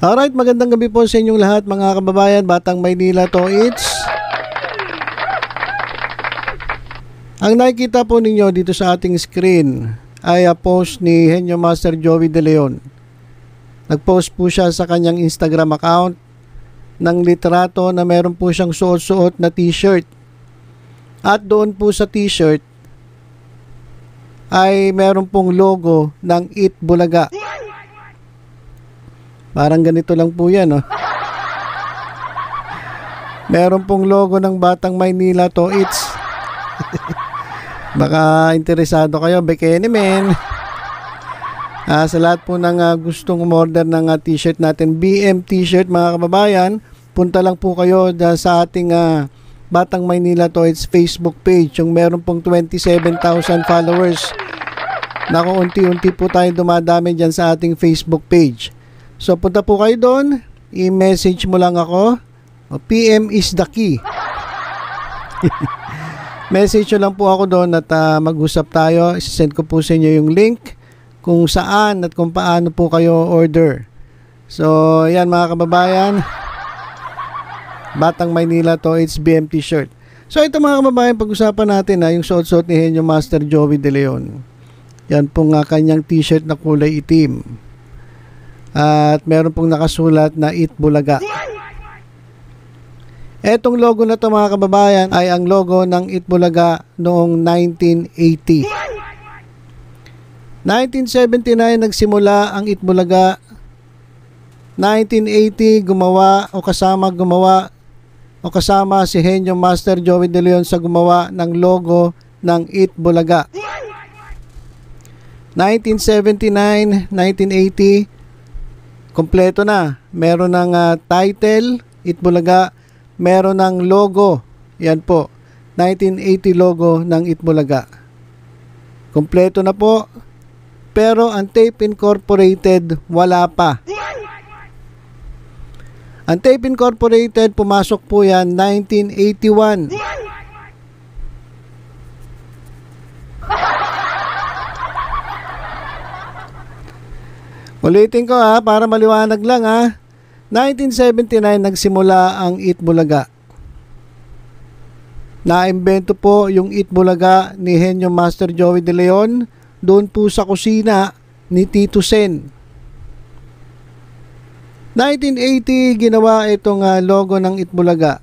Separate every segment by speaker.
Speaker 1: Alright, magandang gabi po sa inyong lahat mga kababayan, Batang Maynila to it's. Ang nakikita po ninyo dito sa ating screen ay post ni Henyo Master Joey De Leon. Nagpost po siya sa kanyang Instagram account ng litrato na meron po siyang suot-suot na t-shirt. At doon po sa t-shirt ay meron pong logo ng Eat Bulaga. Parang ganito lang po yan, oh. Meron pong logo ng Batang Maynila to it's. Baka interesado kayo, Bekene men. Sa lahat po ng gustong umorder ng t-shirt natin, BM t-shirt mga kababayan, punta lang po kayo sa ating Batang Maynila to it's Facebook page. Yung meron pong 27,000 followers. Naku, unti-unti po tayo dumadami dyan sa ating Facebook page. So punta po kayo doon, i-message mo lang ako. PM is the key. Message nyo lang po ako doon at mag-usap tayo. Isasend ko po sa inyo yung link kung saan at kung paano po kayo order. So yan mga kababayan, Batang Maynila to it's BM t-shirt. So ito mga kababayan, pag-usapan natin yung suot-suot ni Henyo Master Joey De Leon. Yan pong kanyang t-shirt na kulay itim. At meron pong nakasulat na Eat Bulaga. Etong logo na to mga kababayan ay ang logo ng Eat Bulaga noong 1980. 1979 nagsimula ang Eat Bulaga. 1980 gumawa kasama si Henyo Master Joey De Leon sa gumawa ng logo ng Eat Bulaga. 1979, 1980 kompleto na. Meron ng title, Eat Bulaga. Meron ng logo. Yan po. 1980 logo ng Eat Bulaga. Kompleto na po. Pero ang Tape Incorporated, wala pa. Ang Tape Incorporated, pumasok po yan 1981. Ulitin ko para maliwanag lang 1979 nagsimula ang Eat Bulaga. Naimbento po yung Eat Bulaga ni Henyo Master Joey De Leon doon po sa kusina ni Tito Sen. 1980 ginawa itong logo ng Eat Bulaga.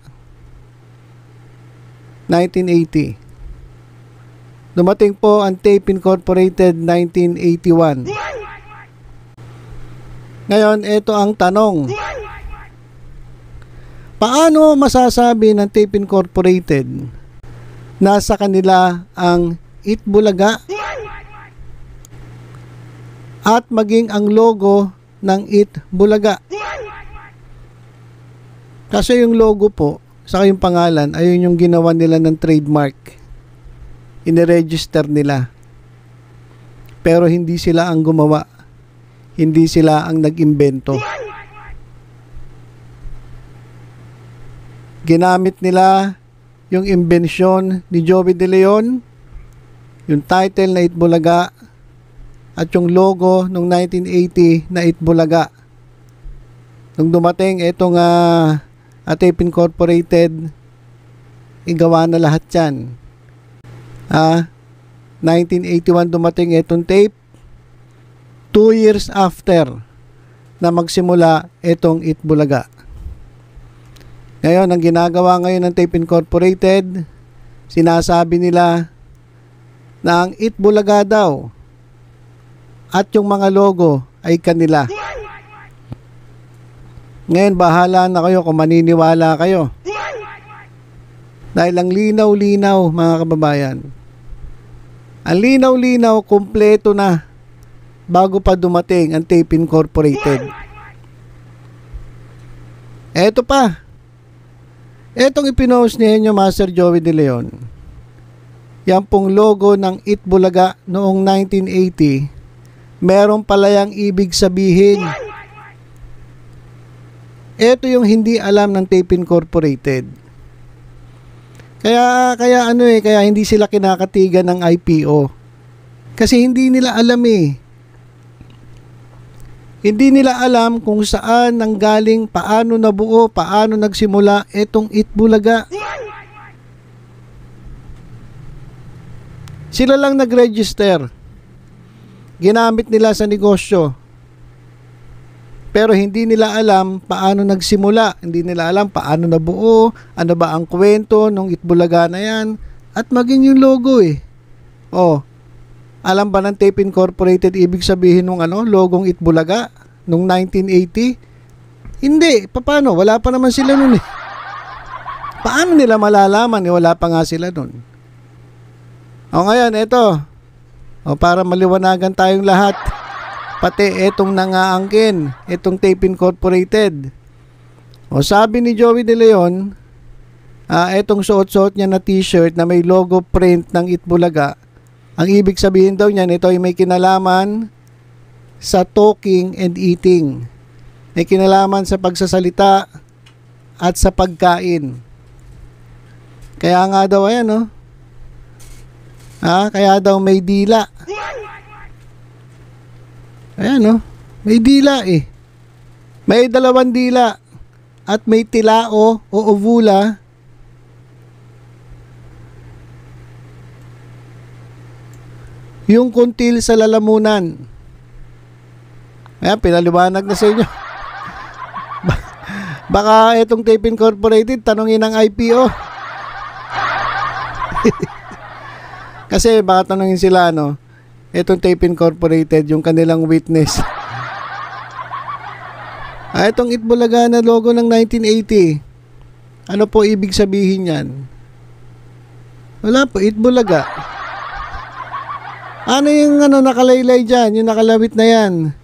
Speaker 1: 1980. Dumating po ang Tape Incorporated 1981. Ngayon, ito ang tanong. Paano masasabi ng Tape Incorporated na sa kanila ang Eat Bulaga at maging ang logo ng Eat Bulaga? Kasi yung logo po, saka yung pangalan, ayun yung ginawa nila ng trademark. Ine-register nila. Pero hindi sila ang gumawa. Hindi sila ang nag-imbento. Ginamit nila yung imbensyon ni Joey De Leon, yung title na Eat Bulaga, at yung logo nung 1980 na Eat Bulaga. Nung dumating itong Tape Incorporated, igawa na lahat yan. 1981 dumating itong tape. 2 years after na magsimula itong Eat Bulaga. Ngayon, ang ginagawa ngayon ng Tape Incorporated, sinasabi nila na ang Eat Bulaga daw at yung mga logo ay kanila. Ngayon, bahala na kayo kung maniniwala kayo. Dahil ang linaw-linaw mga kababayan. Ang linaw-linaw, kumpleto na bago pa dumating ang Tape Incorporated. Eto pa. Etong ipinost ni Henyo Master Joey De Leon. Yan pong logo ng Eat Bulaga noong 1980. Meron pala yang ibig sabihin. Eto yung hindi alam ng Tape Incorporated. Kaya hindi sila kinakatigan ng IPO. Kasi hindi nila alam Hindi nila alam kung saan nanggaling, paano nabuo, paano nagsimula itong Itbulaga. Sila lang nag-register. Ginamit nila sa negosyo. Pero hindi nila alam paano nagsimula. Hindi nila alam paano nabuo, ano ba ang kwento ng Itbulaga na yan, at maging yung logo eh. Oh, alam ba ng Tape Incorporated ibig sabihin ng logong Itbulaga nung 1980? Hindi, paano? Wala pa naman sila nun eh. Paano nila malalaman? Wala pa nga sila nun. O ngayon, ito. O para maliwanagan tayong lahat. Pati etong nangaangkin, etong Tape Incorporated. O sabi ni Joey De Leon, etong suot-suot niya na t-shirt na may logo print ng Itbulaga, ang ibig sabihin daw niyan, ito ay may kinalaman sa talking and eating. May kinalaman sa pagsasalita at sa pagkain. Kaya nga daw ayan, no? Kaya daw may dila. Ayan, no? May dila eh. May 2 dila at may tilao o ovula. Yung kuntil sa lalamunan. Ayan, pinaliwanag na sa inyo. Baka itong Tape Incorporated, tanongin ng IPO. Kasi baka tanongin sila, itong Tape Incorporated, yung kanilang witness. Itong Itbulaga na logo ng 1980. Ano po ibig sabihin yan? Wala po, Itbulaga. Ano yung nakalaylay dyan? Yung nakalawit na yan?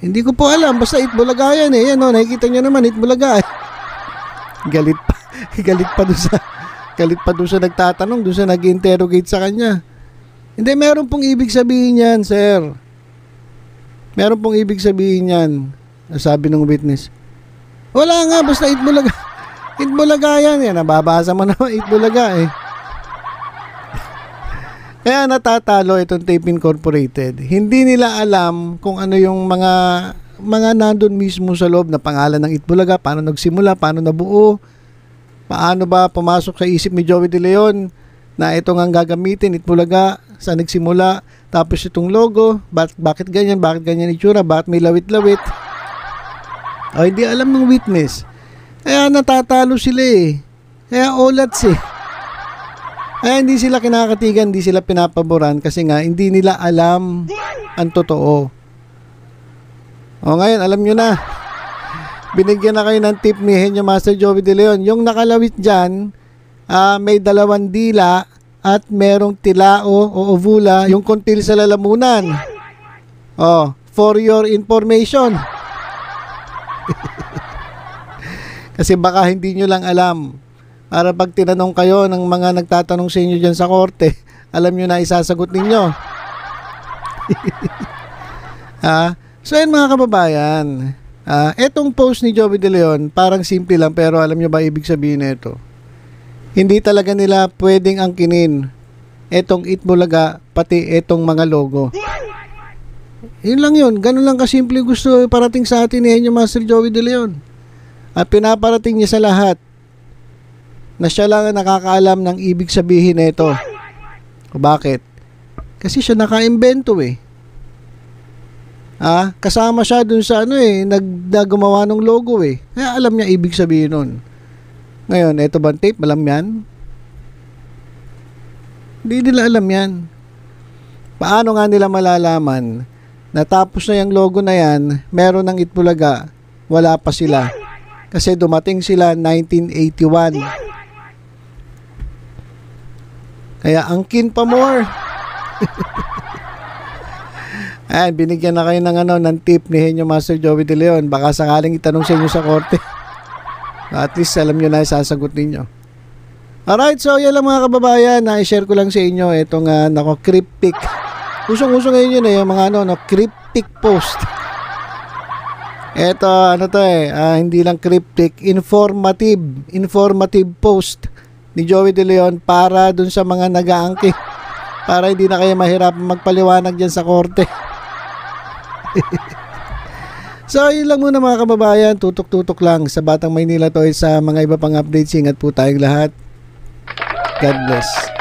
Speaker 1: Hindi ko po alam. Basta Itbulaga yan eh. Yan nakikita nyo naman, Itbulaga eh. Galit pa. Galit pa doon sa nagtatanong, doon sa nag-interrogate sa kanya. Hindi, meron pong ibig sabihin yan, sir. Meron pong ibig sabihin yan. Sabi ng witness. Wala nga, basta Itbulaga. Itbulaga yan. Nababasa mo naman, Itbulaga eh. Kaya natatalo itong Tape Incorporated. Hindi nila alam kung ano yung mga nandun mismo sa loob na pangalan ng Itbulaga, paano nagsimula, paano nabuo, paano ba pumasok sa isip ni Joey De Leon na ito nga gagamitin, Itbulaga, saan nagsimula, tapos itong logo, bakit ganyan itsura, bakit may lawit-lawit. O, hindi alam ng witness. Kaya natatalo sila eh. Kaya olats eh. Kaya hindi sila kinakatigan, hindi sila pinapaboran kasi nga hindi nila alam ang totoo. O ngayon, alam nyo na. Binigyan na kayo ng tip ni Henyo Master Joey De Leon. Yung nakalawit dyan, may 2 dila at merong tilao o ovula, yung kuntil sa lalamunan. O, for your information. Kasi baka hindi nyo lang alam. Para pag tinanong kayo ng mga nagtatanong sa inyo dyan sa korte, alam nyo na isasagot ninyo. So yan mga kababayan, etong post ni Joey De Leon, parang simple lang pero alam nyo ba ibig sabihin nito? Hindi talaga nila pwedeng angkinin etong Itbulaga, pati etong mga logo. Yun lang yun, ganun lang kasimple gusto parating sa atin ni Henyo Master Joey De Leon. At pinaparating niya sa lahat na siya lang ang nakakaalam ng ibig sabihin na ito. Bakit? Kasi siya naka-invento eh. Kasama siya dun sa naggumawa ng logo eh. Kaya alam niya ibig sabihin nun. Ngayon, ito ba tape? Alam yan? Hindi nila alam yan. Paano nga nila malalaman na tapos na yung logo na yan, meron ng Itbulaga, wala pa sila. Kasi dumating sila 1981. Kaya angkin pa more. Ayan, binigyan na kayo ng tip ni Henyo Master Joey De Leon. Baka sakaling itanong sa inyo sa korte. At least alam nyo na sasagot ninyo. Alright, so yan lang mga kababayan. Na-share ko lang sa inyo itong cryptic. Usong-usong ngayon yun yung mga cryptic post. Ito, hindi lang cryptic, informative post ni Joey De Leon para dun sa mga nag-aangkin, para hindi na kayo mahirap magpaliwanag dyan sa korte. So, yun lang muna mga kababayan. Tutok-tutok lang sa Batang Maynila to sa mga iba pang updates. Ingat po tayong lahat. God bless.